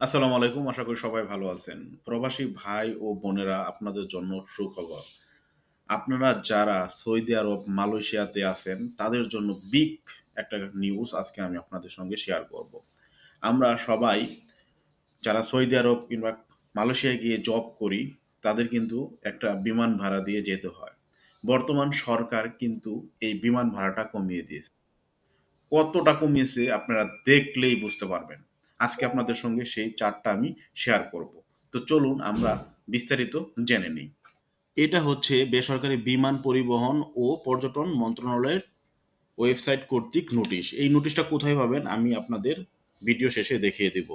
আসসালামু আলাইকুম। আশা করি সবাই ভালো আছেন। প্রবাসী ভাই ও বোনেরা আপনাদের জন্য সুখবর। আপনারা যারা সৌদি আরব, মালয়েশিয়াতে আছেন তাদের জন্য বিগ একটা নিউজ আজকে আমি আপনাদের সঙ্গে শেয়ার করব। আমরা সবাই যারা সৌদি আরব কিংবা মালয়েশিয়ায় গিয়ে জব করি তাদের কিন্তু একটা বিমান ভাড়া দিয়ে যেতে হয়। বর্তমান সরকার কিন্তু এই বিমান ভাড়াটা কমিয়ে দিয়েছে। কতটা কমিয়েছে আপনারা দেখলেই বুঝতে পারবেন। আজকে আপনাদের সঙ্গে সেই চার্টটা আমি শেয়ার করব। তো চলুন আমরা বিস্তারিত জেনে নিই। এটা হচ্ছে বেসরকারি বিমান পরিবহন ও পর্যটন মন্ত্রণালয়ের ওয়েবসাইট কর্তৃক নোটিশ। এই নোটিশটা কোথায় পাবেন আমি আপনাদের ভিডিও শেষে দেখিয়ে দেব।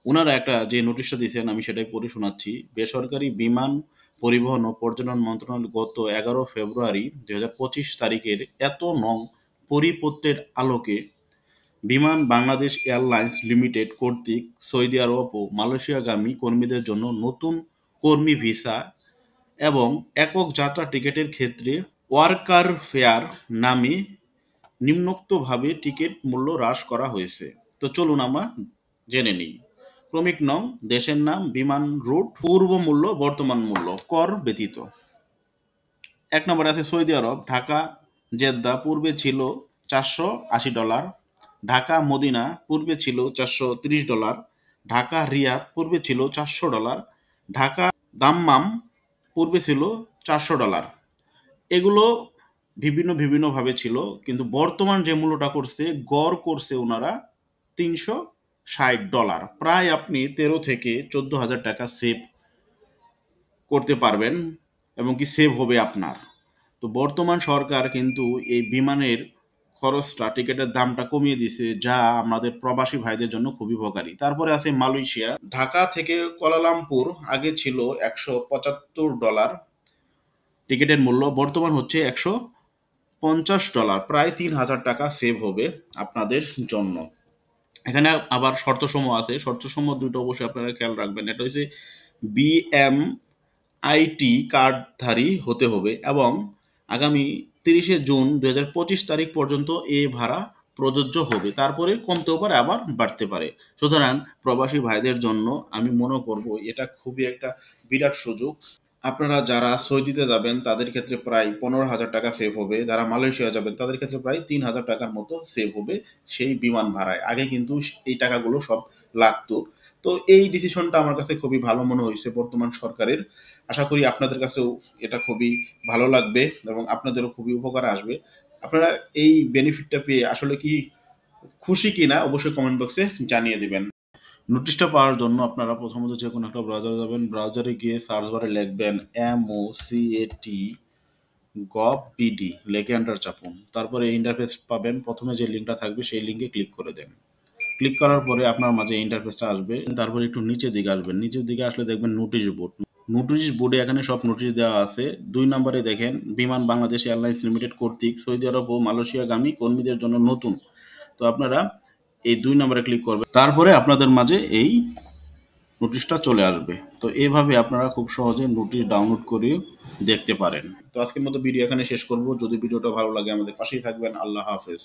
ওনারা একটা যে নোটিশটা দিয়েছেন আমি সেটাই পড়ে শোনাচ্ছি। বেসরকারি বিমান পরিবহন ও পর্যটন মন্ত্রণালয় গত 11 ফেব্রুয়ারি 2025 তারিখের এত নং পরিপত্রের আলোকে বিমান বাংলাদেশ এয়ারলাইন্স লিমিটেড কর্তৃক সৌদি আরব ও মালয়েশিয়াগামী কর্মীদের জন্য নতুন কর্মী ভিসা এবং একক যাত্রা টিকিটের ক্ষেত্রে ওয়ার্কার ফেয়ার নামে নিম্নোক্তভাবে টিকিট মূল্য হ্রাস করা হয়েছে। তো চলুন আমরা জেনে নিই। ক্রমিক নং, দেশের নাম, বিমান রুট, পূর্ব মূল্য, বর্তমান মূল্য, কর ব্যতীত। এক নম্বরে আছে সৌদি আরব, ঢাকা জেদ্দা পূর্বে ছিল $480, ঢাকা মদিনা পূর্বে ছিল $430, ঢাকা রিয়াদ পূর্বে ছিল $400, ঢাকা দাম্মাম পূর্বে ছিল $400। এগুলো বিভিন্নভাবে ছিল, কিন্তু বর্তমান যে মূল্যটা করছে গড় করছে ওনারা $360। প্রায় আপনি 13 থেকে 14 হাজার টাকা সেভ করতে পারবেন এবং কি সেভ হবে আপনার। তো বর্তমান সরকার কিন্তু এই বিমানের খরচটা টিকিটের দামটা কমিয়ে দিছে, যা আমাদের প্রবাসী ভাইদের জন্য খুবই উপকারী। তারপরে আছে মালয়েশিয়া, ঢাকা থেকে কুয়ালালামপুর আগে ছিল $175, টিকিটের মূল্য বর্তমান হচ্ছে $150, প্রায় 3,000 টাকা সেভ হবে আপনাদের জন্য। এখানে আবার শর্তসমূহ আছে, শর্তসমূহ দুটো অবশ্যই আপনারা খেয়াল রাখবেন। এটা হচ্ছে বিএমআইটি কার্ডধারী হতে হবে এবং আগামী 30 জুন 2025 তারিখ পর্যন্ত এ ভাড়া প্রযোজ্য হবে। তারপরে কমতেও পারে আবার বাড়তে পারে। সুতরাং প্রবাসী ভাইদের জন্য আমি মনে করব এটা খুবই একটা বিরাট সুযোগ। আপনারা যারা সৌদিতে যাবেন তাদের ক্ষেত্রে প্রায় 15,000 টাকা সেভ হবে, যারা মালয়েশিয়া যাবেন তাদের ক্ষেত্রে প্রায় 3,000 টাকার মতো সেভ হবে সেই বিমান ভাড়ায়। আগে কিন্তু এই টাকাগুলো সব লাগতো। তো এই ডিসিশনটা আমার কাছে খুবই ভালো মনে হয়েছে বর্তমান সরকারের। আশা করি আপনাদের কাছেও এটা খুবই ভালো লাগবে এবং আপনাদেরও খুবই উপকারে আসবে। আপনারা এই বেনিফিটটা পেয়ে আসলে কি খুশি কিনা অবশ্যই কমেন্ট বক্সে জানিয়ে দিবেন। নোটিশটা পাওয়ার জন্য আপনারা প্রথমত যে কোনো একটা ব্রাউজারে যাবেন, ব্রাউজারে গিয়ে সার্চ বারে লিখবেন MOCAT লিখে এন্টার চাপুন। তারপরে ইন্টারফেস পাবেন, প্রথমে যে লিঙ্কটা থাকবে সেই লিঙ্কে ক্লিক করে দেন। ক্লিক করার পরে আপনার মাঝে ইন্টারফেসটা আসবে। তারপরে একটু নিচের দিকে আসবেন, নিচের দিকে আসলে দেখবেন নোটিশ বোর্ড। নোটিশ বোর্ডে এখানে সব নোটিশ দেওয়া আছে। 2 নম্বরে দেখেন বিমান বাংলাদেশ এয়ারলাইন্স লিমিটেড কর্তৃক সৌদি আরব ও মালয়েশিয়াগামী কর্মীদের জন্য নতুন। তো আপনারা এই 2 নম্বরে ক্লিক করবেন, তারপরে আপনাদের মাঝে এই নোটিশটা চলে আসবে। তো এইভাবে আপনারা খুব সহজে নোটিশ ডাউনলোড করে দেখতে পারেন। তো আজকের মতো ভিডিও এখানে শেষ করব। যদি ভিডিওটা ভালো লাগে আমাদের পাশেই থাকবেন। আল্লাহ হাফেজ।